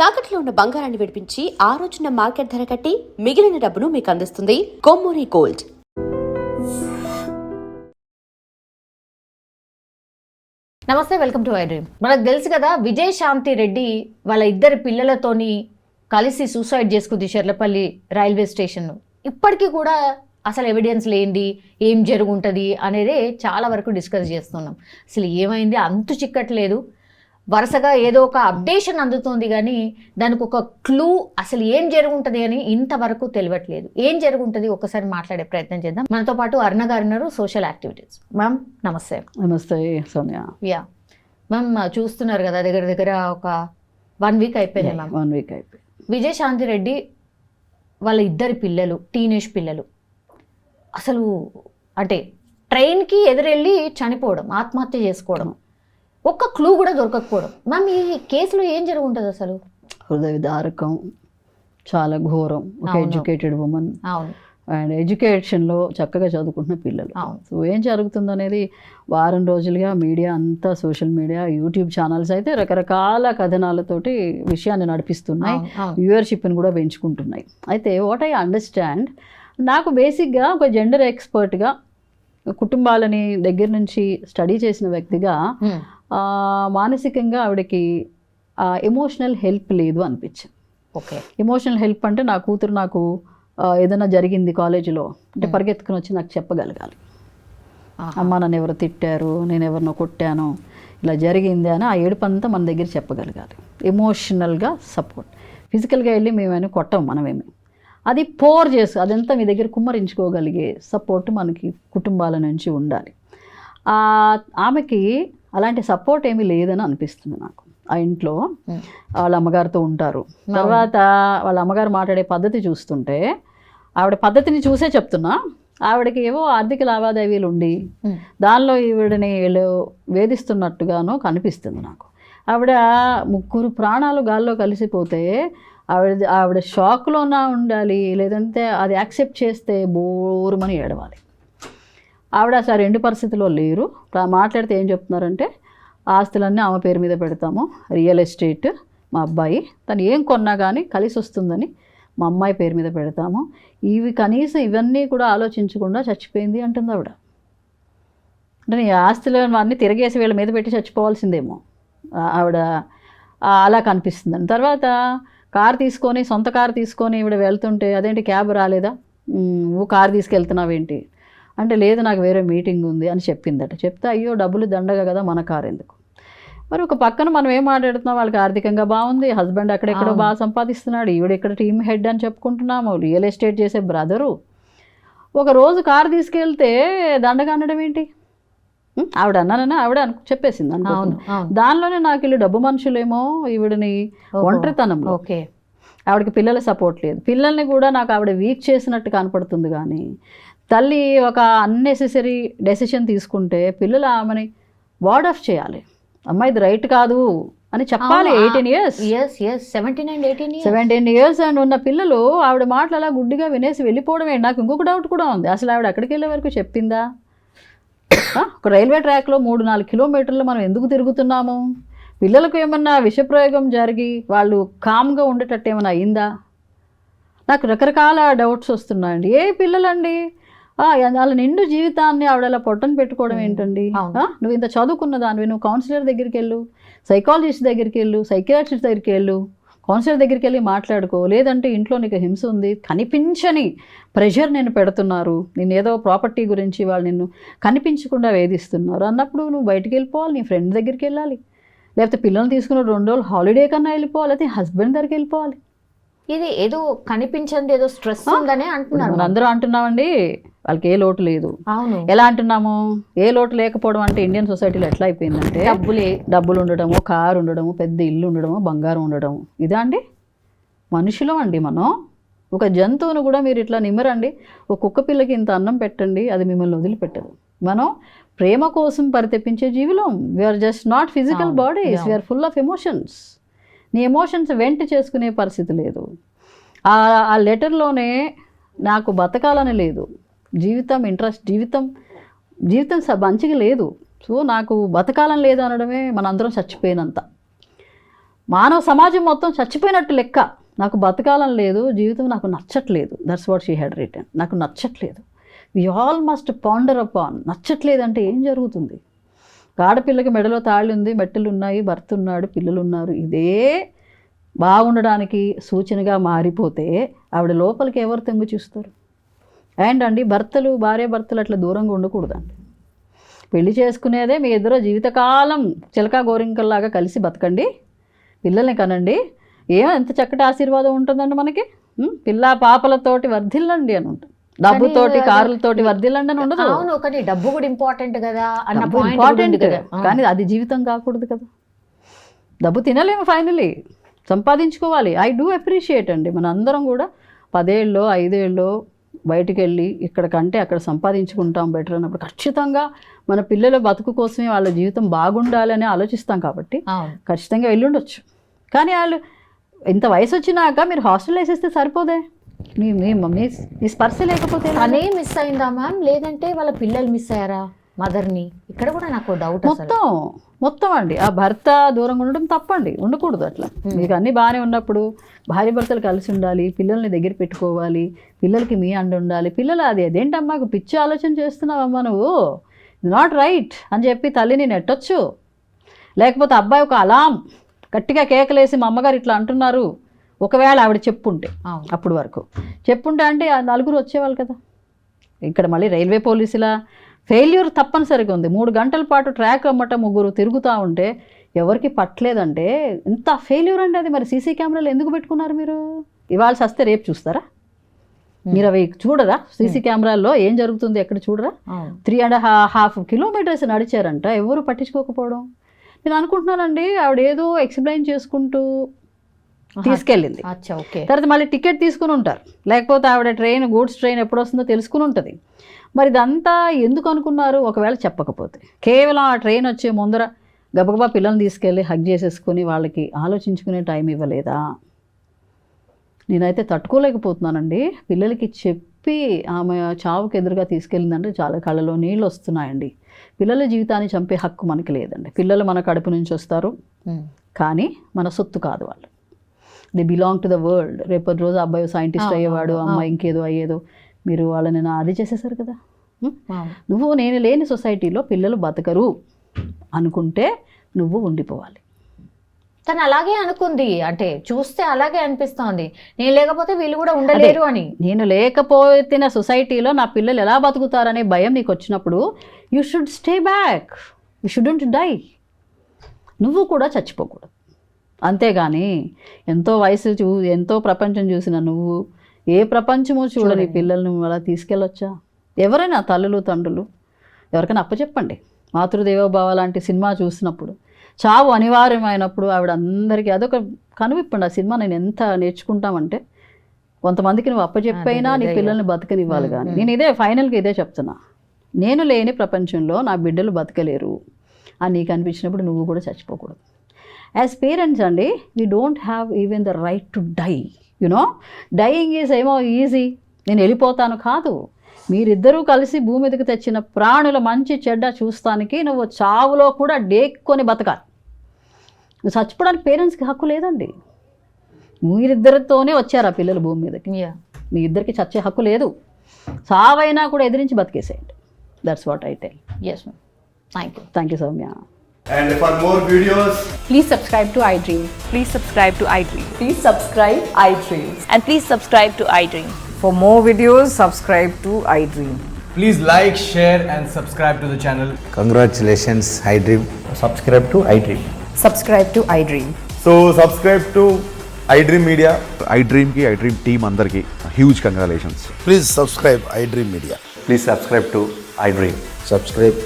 తాకట్లో ఉన్న బంగారాన్ని విడిపించి ఆ రోజున మార్కెట్ ధర కట్టి మిగిలిన డబ్బును మీకు అందిస్తుంది కొమ్మూరి గోల్డ్. నమస్తే, వెల్కమ్ టు ఐ డ్రీమ్. మనకు తెలుసు కదా, విజయశాంతి రెడ్డి వాళ్ళ ఇద్దరు పిల్లలతోని కలిసి సూసైడ్ చేసుకుంది చెర్లపల్లి రైల్వే స్టేషన్. ఇప్పటికీ కూడా అసలు ఎవిడెన్స్ లేనిది ఏం జరుగుంటుంది అనేది చాలా వరకు డిస్కస్ చేస్తున్నాం. అసలు ఏమైంది అంతు చిక్కట్లేదు. వరుసగా ఏదో ఒక అప్డేషన్ అందుతుంది కానీ దానికి ఒక క్లూ అసలు ఏం జరుగుంటుంది అని ఇంతవరకు తెలియట్లేదు. ఏం జరుగుంటుంది ఒకసారి మాట్లాడే ప్రయత్నం చేద్దాం. మనతో పాటు అరుణ గారు ఉన్నారు, సోషల్ యాక్టివిటీస్. మ్యామ్ నమస్తే. నమస్తే సోనియా. యా మ్యామ్, చూస్తున్నారు కదా, దగ్గర దగ్గర ఒక 1 వీక్ అయిపోయింది మ్యామ్. 1 వీక్ అయిపోయింది. విజయశాంతి రెడ్డి వాళ్ళ ఇద్దరి పిల్లలు, టీనేజ్ పిల్లలు, అసలు అంటే ట్రైన్కి ఎదురెళ్ళి చనిపోవడం, ఆత్మహత్య చేసుకోవడం, ఒక్క క్లూ కూడా దొరకకపోవడం. మ్యామ్ ఈ కేసులో ఏం జరుగుంటుంది అసలు? హృదయ విదారకం, చాలా ఘోరం. ఒక ఎడ్యుకేటెడ్ ఉమెన్, అవును, అండ్ ఎడ్యుకేషన్లో చక్కగా చదువుకుంటున్న పిల్లలు. సో ఏం జరుగుతుందనేది వారం రోజులుగా మీడియా అంతా, సోషల్ మీడియా, యూట్యూబ్ ఛానల్స్ అయితే రకరకాల కథనాలతోటి విషయాన్ని నడిపిస్తున్నాయి, వ్యూవర్షిప్ని కూడా పెంచుకుంటున్నాయి. అయితే వాట్ ఐ అండర్స్టాండ్, నాకు బేసిక్గా ఒక జెండర్ ఎక్స్పర్ట్గా, కుటుంబాలని దగ్గర నుంచి స్టడీ చేసిన వ్యక్తిగా, మానసికంగా ఆవిడకి ఎమోషనల్ హెల్ప్ లేదు అనిపించింది. ఓకే, ఎమోషనల్ హెల్ప్ అంటే నా కూతురు నాకు ఏదైనా జరిగింది కాలేజీలో అంటే పరిగెత్తుకుని వచ్చి నాకు చెప్పగలగాలి. అమ్మ నన్ను ఎవరు తిట్టారు, నేను ఎవరినో కొట్టాను, ఇలా జరిగింది అని ఆ ఏడుపంతా మన దగ్గర చెప్పగలగాలి. ఎమోషనల్గా సపోర్ట్. ఫిజికల్గా వెళ్ళి మేమేమి కొట్టాం, మనమేమి అది పోర్ చేసి అదంతా మీ దగ్గర కుమ్మరించుకోగలిగే సపోర్ట్ మనకి కుటుంబాల నుంచి ఉండాలి. ఆమెకి అలాంటి సపోర్ట్ ఏమీ లేదని అనిపిస్తుంది నాకు. ఆ ఇంట్లో వాళ్ళ అమ్మగారితో ఉంటారు. తర్వాత వాళ్ళ అమ్మగారు మాట్లాడే పద్ధతి చూస్తుంటే, ఆవిడ పద్ధతిని చూసే చెప్తున్నా, ఆవిడకి ఏవో ఆర్థిక లావాదేవీలు ఉండి దానిలో ఈవిడని వేధిస్తున్నట్టుగానో కనిపిస్తుంది నాకు. ఆవిడ 3 ప్రాణాలు గాల్లో కలిసిపోతే ఆవిడ షాక్లోనా ఉండాలి, లేదంటే అది యాక్సెప్ట్ చేస్తే బోరుమని ఏడవాలి. ఆవిడ అసలు 2 పరిస్థితుల్లో లేరు. మాట్లాడితే ఏం చెప్తున్నారంటే, ఆస్తులన్నీ ఆమె పేరు మీద పెడతాము, రియల్ ఎస్టేట్ మా అబ్బాయి, తను ఏం కొన్నా కానీ కలిసి వస్తుందని మా అమ్మాయి పేరు మీద పెడతాము, కనీసం ఇవన్నీ కూడా ఆలోచించకుండా చచ్చిపోయింది అంటుంది ఆవిడ. అంటే నీ ఆస్తులు అన్నీ తిరగేసి వీళ్ళ మీద పెట్టి చచ్చిపోవాల్సిందేమో ఆవిడ, అలా కనిపిస్తుందని. తర్వాత సొంత కారు తీసుకొని ఈవిడ వెళ్తుంటే, అదేంటి క్యాబ్ రాలేదా, నువ్వు కారు తీసుకెళ్తున్నావేంటి అంటే, లేదు నాకు వేరే మీటింగ్ ఉంది అని చెప్పిందట. చెప్తే అయ్యో డబ్బులు దండగా కదా, మన కారు ఎందుకు. మరి ఒక పక్కన మనం ఏం మాట్లాడుతున్నాం, వాళ్ళకి ఆర్థికంగా బాగుంది, హస్బెండ్ అక్కడెక్కడో బాగా సంపాదిస్తున్నాడు, ఈవిడ ఇక్కడ టీమ్ హెడ్ అని చెప్పుకుంటున్నాము, రియల్ ఎస్టేట్ చేసే బ్రదరు. ఒక రోజు కారు తీసుకెళ్తే దండగా అనడం ఏంటి? ఆవిడ అన్నానని ఆవిడ చెప్పేసింది అనుకో. దానిలోనే నాకు వీళ్ళు డబ్బు మనుషులేమో, ఈవిడని ఒంటరితనంలో. ఓకే, ఆవిడకి పిల్లల సపోర్ట్ లేదు. పిల్లల్ని కూడా నాకు ఆవిడ వీక్ చేసినట్టు కనపడుతుంది. కానీ తల్లి ఒక అన్నెసెసరీ డెసిషన్ తీసుకుంటే పిల్లలు ఆమెని వార్డ్ ఆఫ్ చేయాలి. అమ్మాయిది రైట్ కాదు అని చెప్పాలి. 18 years, 17 years అండ్ ఉన్న పిల్లలు ఆవిడ మాటలు అలా గుడ్డిగా వినేసి వెళ్ళిపోవడమే. నాకు ఇంకొక డౌట్ కూడా ఉంది, అసలు ఆవిడ అక్కడికి వెళ్ళే వరకు చెప్పిందా? ఒక రైల్వే ట్రాక్లో 3-4 కిలోమీటర్లు మనం ఎందుకు తిరుగుతున్నాము? పిల్లలకు ఏమన్నా విషప్రయోగం జరిగి వాళ్ళు కామ్గా ఉండేటట్టు ఏమైనా అయిందా? నాకు రకరకాల డౌట్స్ వస్తున్నాయండి. ఏ పిల్లలండి, వాళ్ళ నిండు జీవితాన్ని ఆవిడ అలా పొట్టను పెట్టుకోవడం ఏంటండి? నువ్వు ఇంత చదువుకున్న దానివి, నువ్వు కౌన్సిలర్ దగ్గరికి వెళ్ళు, సైకాలజిస్ట్ దగ్గరికి వెళ్ళు, సైకియాట్రిస్ట్ దగ్గరికి వెళ్ళు, కౌన్సిలర్ దగ్గరికి వెళ్ళి మాట్లాడుకో. లేదంటే ఇంట్లో నీకు హింస ఉంది, కనిపించని ప్రెషర్ నేను పెడుతున్నారు, నేను ఏదో ప్రాపర్టీ గురించి వాళ్ళు నిన్ను కనిపించకుండా వేధిస్తున్నారు అన్నప్పుడు నువ్వు బయటికి వెళ్ళిపోవాలి, నీ ఫ్రెండ్ దగ్గరికి వెళ్ళాలి, లేకపోతే పిల్లల్ని తీసుకున్న 2 రోజులు హాలిడే కన్నా వెళ్ళిపోవాలి, లేకపోతే హస్బెండ్ దగ్గరికి వెళ్ళిపోవాలి. ఇది ఏదో కనిపించండి, ఏదో స్ట్రెస్ ఉందనే అంటున్నారు. అందరూ అంటున్నామండి, వాళ్ళకి ఏ లోటు లేదు. అవును, ఎలా అంటున్నాము? ఏ లోటు లేకపోవడం అంటే ఇండియన్ సొసైటీలో ఎట్లా అయిపోయిందంటే, డబ్బులు ఉండడము, కారు ఉండడము, పెద్ద ఇల్లు ఉండడము, బంగారం ఉండడము. ఇదా అండి మనుషులం అండి మనం? ఒక జంతువును కూడా మీరు ఇట్లా నిమ్మరండి, ఒక కుక్క పిల్లకి ఇంత అన్నం పెట్టండి, అది మిమ్మల్ని వదిలిపెట్టదు. మనం ప్రేమ కోసం పరితెప్పించే జీవులం. We are just not physical bodies, we are full of emotions. నీ ఎమోషన్స్ వెంట చేసుకునే పరిస్థితి లేదు. ఆ లెటర్లోనే నాకు బతకాలని లేదు, జీవితం ఇంట్రెస్ట్, జీవితం మంచిగా లేదు, సో నాకు బతకాలని లేదు అనడమే మనందరం చచ్చిపోయినంత. మానవ సమాజం మొత్తం చచ్చిపోయినట్టు లెక్క. నాకు బతకాలని లేదు, జీవితం నాకు నచ్చట్లేదు. That's what she had return. నాకు నచ్చట్లేదు. We all must ponder upon. నచ్చట్లేదంటే ఏం జరుగుతుంది? ఆడపిల్లకి మెడలో తాళి ఉంది, మెట్టెలు ఉన్నాయి, భర్త ఉన్నాడు, పిల్లలు ఉన్నారు. ఇదే బాగుండడానికి సూచనగా మారిపోతే ఆవిడ లోపలికి ఎవరు తెంగు చూస్తారు? అండ్ అండి, భార్యాభర్తలు అట్లా దూరంగా ఉండకూడదండి. పెళ్లి చేసుకునేదే మీ ఇద్దరు జీవితకాలం చిలకా గోరింకల్లాగా కలిసి బతకండి, పిల్లల్ని కనండి. ఎంత చక్కటి ఆశీర్వాదం ఉంటుందండి మనకి. పిల్ల పాపలతోటి వర్ధిల్లండి అని ఉంటుంది, డబ్బుతోటి కారులతోటి వర్ధిల్లండి అని ఉండదు. అవును, కానీ డబ్బు కూడా ఇంపార్టెంట్ కదా అన్న పాయింట్ ఇంపార్టెంట్ కదా, కానీ అది జీవితం కాకూడదు కదా. డబ్బు తినలేము, ఫైనలీ సంపాదించుకోవాలి. ఐ డూ అప్రిషియేట్ అండి, మన అందరం కూడా 10 ఏళ్ళలో 5 ఏళ్ళలో బయటికి వెళ్ళి ఇక్కడ కంటే అక్కడ సంపాదించుకుంటాం బెటర్ అన్నప్పుడు ఖచ్చితంగా మన పిల్లల బతుకు కోసమే వాళ్ళ జీవితం బాగుండాలని ఆలోచిస్తాం కాబట్టి ఖచ్చితంగా వెళ్ళుండొచ్చు. కానీ వాళ్ళు ఇంత వయసు వచ్చినాక మీరు హాస్టల్ వేసేస్తే సరిపోదే. మీ స్పర్శ లేకపోతే తనే మిస్ అయిందా మ్యామ్, లేదంటే వాళ్ళ పిల్లలు మిస్ అయ్యారా మదర్ని? ఇక్కడ కూడా నాకు డౌట్. మొత్తం అండి, ఆ భర్త దూరంగా ఉండడం తప్పండి, ఉండకూడదు అట్లా. మీకు అన్నీ బాగానే ఉన్నప్పుడు భార్య భర్తలు కలిసి ఉండాలి, పిల్లల్ని దగ్గర పెట్టుకోవాలి, పిల్లలకి మీ అండ ఉండాలి. పిల్లలు అదేంటమ్మా పిచ్చి ఆలోచన చేస్తున్నావమ్మా నువ్వు, నాట్ రైట్ అని చెప్పి తల్లిని నెట్టొచ్చు. లేకపోతే అబ్బాయి ఒక అలాం గట్టిగా కేకలేసి మా అమ్మగారు ఇట్లా అంటున్నారు, ఒకవేళ ఆవిడ చెప్పుంటే, అప్పుడు వరకు చెప్పుంటే అంటే ఆ నలుగురు వచ్చేవాళ్ళు కదా. ఇక్కడ మళ్ళీ రైల్వే పోలీసులా ఫెయిల్యూర్ తప్పనిసరిగా ఉంది. 3 గంటల పాటు ట్రాక్ అమ్మట ముగ్గురు తిరుగుతూ ఉంటే ఎవరికి పట్టలేదంటే ఎంత ఫెయిల్యూర్ అండి అది. మరి సీసీ కెమెరాలు ఎందుకు పెట్టుకున్నారు మీరు? ఇవాళ వస్తే రేపు చూస్తారా మీరు? అవి చూడరా? సీసీ కెమెరాల్లో ఏం జరుగుతుంది ఎక్కడ చూడరా? 3.5 కిలోమీటర్స్ నడిచారంట, ఎవరు పట్టించుకోకపోవడం. నేను అనుకుంటున్నానండి ఆవిడ ఏదో ఎక్స్ప్లెయిన్ చేసుకుంటూ తీసుకెళ్ళింది. తర్వాత మళ్ళీ టికెట్ తీసుకుని ఉంటారు, లేకపోతే ఆవిడ గూడ్స్ ట్రైన్ ఎప్పుడు వస్తుందో తెలుసుకుని ఉంటుంది. మరి ఇదంతా ఎందుకు అనుకున్నారు? ఒకవేళ చెప్పకపోతే కేవలం ఆ ట్రైన్ వచ్చే ముందర గబగబా పిల్లల్ని తీసుకెళ్ళి హగ్ చేసేసుకుని వాళ్ళకి ఆలోచించుకునే టైం ఇవ్వలేదా? నేనైతే తట్టుకోలేకపోతున్నానండి. పిల్లలకి చెప్పి ఆమె చావుకి ఎదురుగా తీసుకెళ్ళిందంటే చాలా కళ్ళలో నీళ్ళు వస్తున్నాయండి. పిల్లల జీవితాన్ని చంపే హక్కు మనకి లేదండి. పిల్లలు మన కడుపు నుంచి వస్తారు, కానీ మన సొత్తు కాదు వాళ్ళు. They belong to the world. రేపటి రోజు అబ్బాయి సైంటిస్ట్ అయ్యేవాడు, అమ్మాయి ఇంకేదో అయ్యేదో. మీరు వాళ్ళని అది చేసేసారు కదా. నేను లేని సొసైటీలో పిల్లలు బతకరు అనుకుంటే నువ్వు ఉండిపోవాలి. తను అలాగే అనుకుంది, అంటే చూస్తే అలాగే అనిపిస్తోంది, నేను లేకపోతే వీళ్ళు కూడా ఉండలేరు అని. నేను లేకపోతే సొసైటీలో నా పిల్లలు ఎలా బతుకుతారనే భయం నీకు వచ్చినప్పుడు you should stay back, you shouldn't die. నువ్వు కూడా చచ్చిపోకూడదు. అంతేగాని ఎంతో వయసు ఎంతో ప్రపంచం చూసిన నువ్వు ఏ ప్రపంచమో చూడని పిల్లల్ని అలా తీసుకెళ్ళొచ్చా? ఎవరైనా తల్లులు తండ్రులు ఎవరికైనా అప్పచెప్పండి. మాతృదేవోభావ లాంటి సినిమా చూసినప్పుడు చావు అనివార్యమైనప్పుడు ఆవిడ అందరికీ అదొక కనువిప్పండి. ఆ సినిమా నేను ఎంత నేర్చుకుంటామంటే కొంతమందికి నువ్వు అప్పచెప్పైనా నీ పిల్లల్ని బతకనివ్వాలి. కానీ నేను ఇదే ఫైనల్గా ఇదే చెప్తున్నా, నేను లేని ప్రపంచంలో నా బిడ్డలు బతకలేరు అని నీకు అనిపించినప్పుడు నువ్వు కూడా చచ్చిపోకూడదు. యాజ్ పేరెంట్స్ అండి, we don't have even the right to die. You know, dying is ఏమో ఈజీ, నేను వెళ్ళిపోతాను కాదు. మీరిద్దరూ కలిసి భూమి మీదకి తెచ్చిన ప్రాణుల మంచి చెడ్డ చూస్తానికి నువ్వు చావులో కూడా డేక్కొని బతకాలి. నువ్వు చచ్చిపోవడానికి పేరెంట్స్కి హక్కు లేదండి. మీరిద్దరితోనే వచ్చారు ఆ పిల్లలు భూమి మీదకి, మీ ఇద్దరికి చచ్చే హక్కు లేదు. చావైనా కూడా ఎదిరించి బతికేసేయండి. That's what I tell. Yes ma'am, thank you Soumya. And for more videos, please subscribe to iDream. Please subscribe to iDream. Please subscribe iDream. And please subscribe to iDream. For more videos, subscribe to iDream. please like, share and subscribe to the channel. Congratulations, iDream. Subscribe to iDream. Subscribe to iDream. So subscribe to iDream Media. iDream ki iDream team andarki huge congratulations. Please subscribe iDream Media. Please subscribe to iDream. Subscribe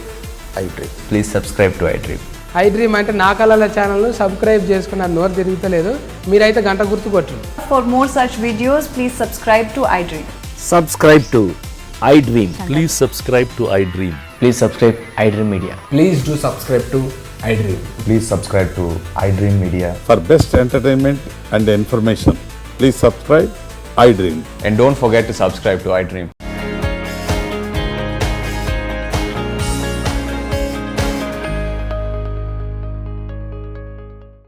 iDream. Please subscribe to iDream. iDream అంటే నా కళల ఛానల్ను subscribe చేసుకున్న నోరు తిరుగుతలేదు, మీరైతే గంట గుర్తు కొట్టండి. For more such videos, please subscribe to iDream. Subscribe to iDream. Please subscribe to iDream. Please subscribe iDream Media. Please do subscribe to iDream. Please subscribe to iDream Media. For best entertainment and information, please subscribe iDream. And don't forget to subscribe to iDream.